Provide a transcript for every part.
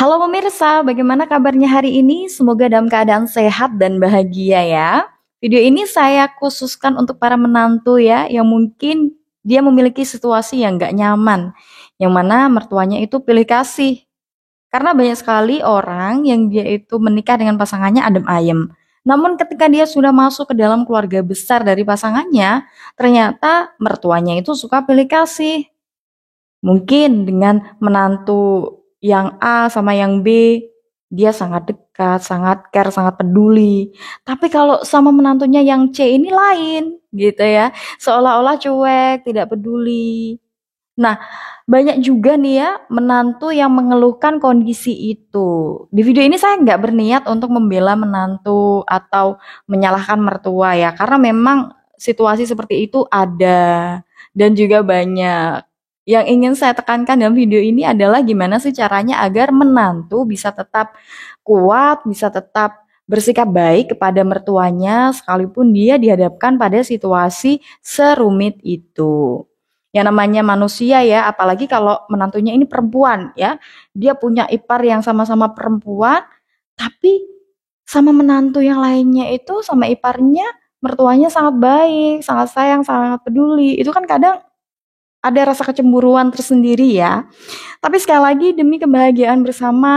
Halo pemirsa, bagaimana kabarnya hari ini? Semoga dalam keadaan sehat dan bahagia ya. Video ini saya khususkan untuk para menantu ya, yang mungkin dia memiliki situasi yang gak nyaman, yang mana mertuanya itu pilih kasih. Karena banyak sekali orang yang dia itu menikah dengan pasangannya adem ayem. Namun ketika dia sudah masuk ke dalam keluarga besar dari pasangannya, ternyata mertuanya itu suka pilih kasih. Mungkin dengan menantu yang A sama yang B, dia sangat dekat, sangat care, sangat peduli. Tapi kalau sama menantunya yang C ini lain, gitu ya. Seolah-olah cuek, tidak peduli. Nah, banyak juga nih ya menantu yang mengeluhkan kondisi itu. Di video ini saya nggak berniat untuk membela menantu atau menyalahkan mertua ya, karena memang situasi seperti itu ada dan juga banyak. Yang ingin saya tekankan dalam video ini adalah gimana sih caranya agar menantu bisa tetap kuat, bisa tetap bersikap baik kepada mertuanya sekalipun dia dihadapkan pada situasi serumit itu. Yang namanya manusia ya, apalagi kalau menantunya ini perempuan ya. Dia punya ipar yang sama-sama perempuan, tapi sama menantu yang lainnya itu sama iparnya mertuanya sangat baik, sangat sayang, sangat peduli. Itu kan kadang ada rasa kecemburuan tersendiri ya. Tapi sekali lagi demi kebahagiaan bersama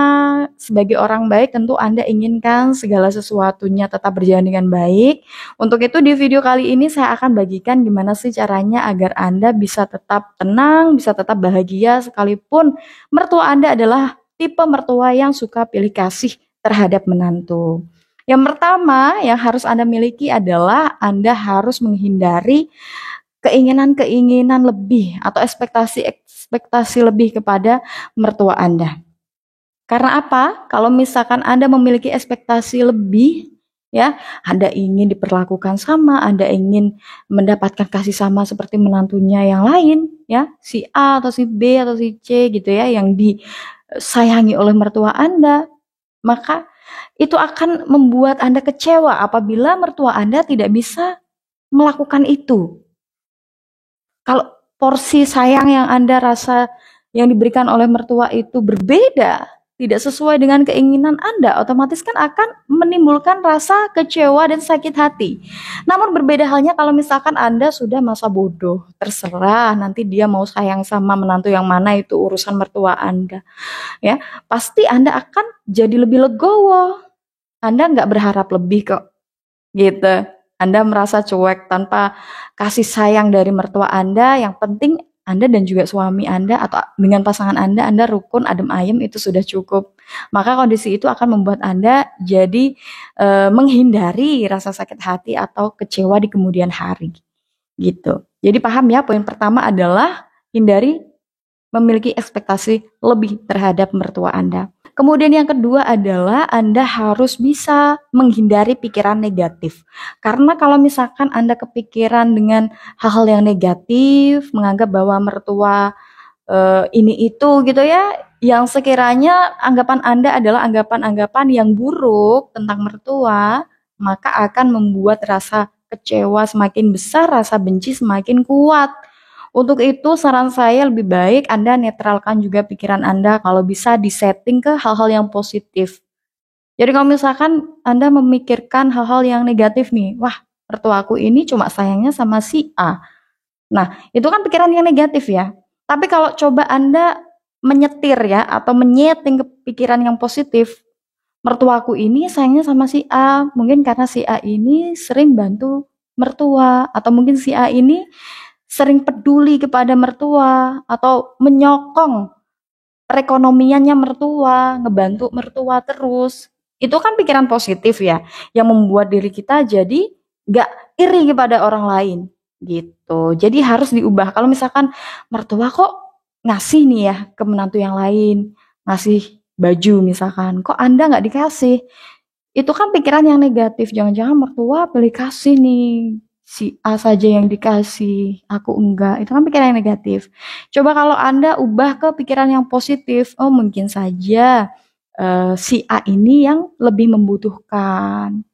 sebagai orang baik tentu Anda inginkan segala sesuatunya tetap berjalan dengan baik. Untuk itu di video kali ini saya akan bagikan gimana sih caranya agar Anda bisa tetap tenang, bisa tetap bahagia sekalipun mertua Anda adalah tipe mertua yang suka pilih kasih terhadap menantu. Yang pertama yang harus Anda miliki adalah Anda harus menghindari keinginan-keinginan lebih atau ekspektasi lebih kepada mertua Anda. Karena apa? Kalau misalkan Anda memiliki ekspektasi lebih, ya, Anda ingin diperlakukan sama, Anda ingin mendapatkan kasih sama seperti menantunya yang lain, ya, si A atau si B atau si C gitu ya, yang disayangi oleh mertua Anda, maka itu akan membuat Anda kecewa apabila mertua Anda tidak bisa melakukan itu. Kalau porsi sayang yang Anda rasa yang diberikan oleh mertua itu berbeda, tidak sesuai dengan keinginan Anda, otomatis kan akan menimbulkan rasa kecewa dan sakit hati. Namun berbeda halnya kalau misalkan Anda sudah masa bodoh, terserah nanti dia mau sayang sama menantu yang mana itu urusan mertua Anda. Ya, pasti Anda akan jadi lebih legowo. Anda nggak berharap lebih kok, gitu. Anda merasa cuek tanpa kasih sayang dari mertua Anda, yang penting Anda dan juga suami Anda atau dengan pasangan Anda rukun, adem ayem itu sudah cukup. Maka kondisi itu akan membuat Anda jadi menghindari rasa sakit hati atau kecewa di kemudian hari. Gitu. Jadi paham ya, poin pertama adalah hindari memiliki ekspektasi lebih terhadap mertua Anda. Kemudian yang kedua adalah Anda harus bisa menghindari pikiran negatif. Karena kalau misalkan Anda kepikiran dengan hal-hal yang negatif, menganggap bahwa mertua ini itu gitu ya, yang sekiranya anggapan Anda adalah anggapan-anggapan yang buruk tentang mertua, maka akan membuat rasa kecewa semakin besar, rasa benci semakin kuat. Untuk itu saran saya lebih baik Anda netralkan juga pikiran Anda kalau bisa disetting ke hal-hal yang positif. Jadi kalau misalkan Anda memikirkan hal-hal yang negatif nih, wah mertuaku ini cuma sayangnya sama si A. Nah itu kan pikiran yang negatif ya. Tapi kalau coba Anda menyetir ya atau menyeting ke pikiran yang positif, mertuaku ini sayangnya sama si A, mungkin karena si A ini sering bantu mertua, atau mungkin si A ini sering peduli kepada mertua, atau menyokong perekonomiannya mertua, ngebantu mertua terus. Itu kan pikiran positif ya, yang membuat diri kita jadi gak iri kepada orang lain gitu. Jadi harus diubah. Kalau misalkan mertua kok ngasih nih ya ke menantu yang lain, ngasih baju misalkan, kok Anda nggak dikasih? Itu kan pikiran yang negatif, jangan-jangan mertua pilih kasih nih, si A saja yang dikasih, aku enggak. Itu kan pikiran yang negatif. Coba kalau Anda ubah ke pikiran yang positif, oh mungkin saja si A ini yang lebih membutuhkan.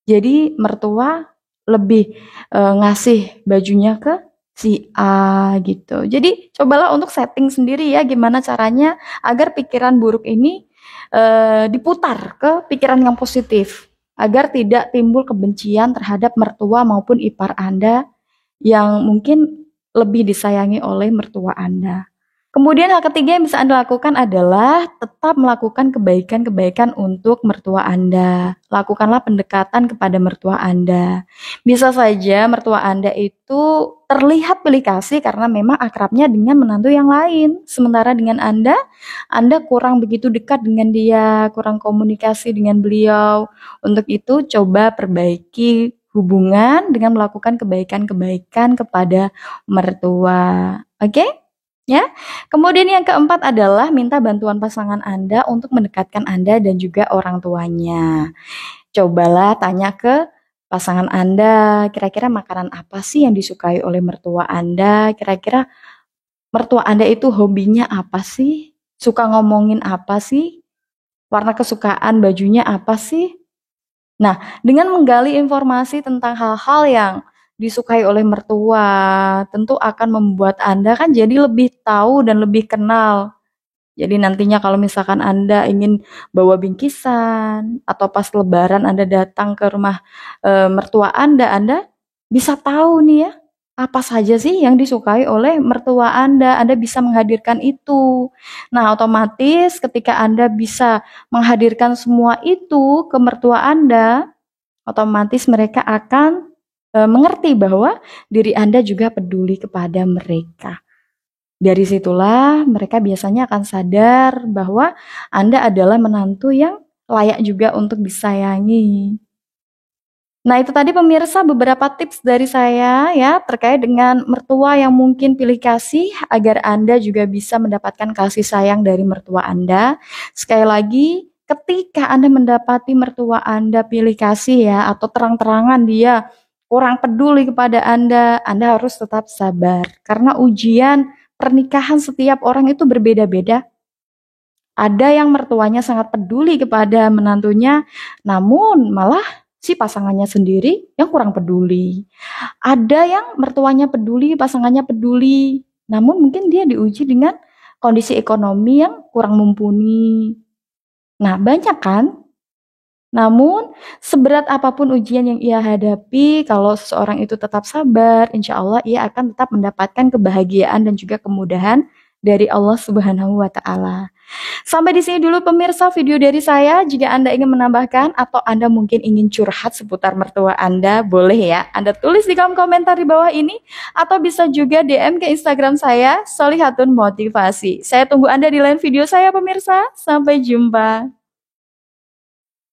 Jadi mertua lebih ngasih bajunya ke si A gitu. Jadi cobalah untuk setting sendiri ya gimana caranya agar pikiran buruk ini diputar ke pikiran yang positif agar tidak timbul kebencian terhadap mertua maupun ipar Anda yang mungkin lebih disayangi oleh mertua Anda. Kemudian hal ketiga yang bisa Anda lakukan adalah tetap melakukan kebaikan-kebaikan untuk mertua Anda. Lakukanlah pendekatan kepada mertua Anda. Bisa saja mertua Anda itu terlihat pilih kasih karena memang akrabnya dengan menantu yang lain. Sementara dengan Anda kurang begitu dekat dengan dia, kurang komunikasi dengan beliau. Untuk itu coba perbaiki hubungan dengan melakukan kebaikan-kebaikan kepada mertua. Oke? Ya. Kemudian yang keempat adalah minta bantuan pasangan Anda untuk mendekatkan Anda dan juga orang tuanya. Cobalah tanya ke pasangan Anda, kira-kira makanan apa sih yang disukai oleh mertua Anda? Kira-kira mertua Anda itu hobinya apa sih? Suka ngomongin apa sih? Warna kesukaan bajunya apa sih? Nah, dengan menggali informasi tentang hal-hal yang disukai oleh mertua, tentu akan membuat Anda kan jadi lebih tahu dan lebih kenal. Jadi nantinya kalau misalkan Anda ingin bawa bingkisan atau pas lebaran Anda datang ke rumah mertua Anda bisa tahu nih ya, apa saja sih yang disukai oleh mertua Anda bisa menghadirkan itu. Nah, otomatis ketika Anda bisa menghadirkan semua itu ke mertua Anda, otomatis mereka akan mengerti bahwa diri Anda juga peduli kepada mereka. Dari situlah mereka biasanya akan sadar bahwa Anda adalah menantu yang layak juga untuk disayangi. Nah, itu tadi pemirsa beberapa tips dari saya ya terkait dengan mertua yang mungkin pilih kasih agar Anda juga bisa mendapatkan kasih sayang dari mertua Anda. Sekali lagi, ketika Anda mendapati mertua Anda pilih kasih ya atau terang-terangan dia kurang peduli kepada Anda harus tetap sabar karena ujian pernikahan setiap orang itu berbeda-beda. Ada yang mertuanya sangat peduli kepada menantunya, namun malah si pasangannya sendiri yang kurang peduli. Ada yang mertuanya peduli, pasangannya peduli, namun mungkin dia diuji dengan kondisi ekonomi yang kurang mumpuni. Nah, banyak kan? Namun, seberat apapun ujian yang ia hadapi, kalau seseorang itu tetap sabar, insya Allah ia akan tetap mendapatkan kebahagiaan dan juga kemudahan dari Allah Subhanahu wa Ta'ala. Sampai di sini dulu pemirsa video dari saya. Jika Anda ingin menambahkan atau Anda mungkin ingin curhat seputar mertua Anda, boleh ya. Anda tulis di kolom komentar di bawah ini atau bisa juga DM ke Instagram saya, Solihatun Motivasi. Saya tunggu Anda di lain video saya pemirsa. Sampai jumpa.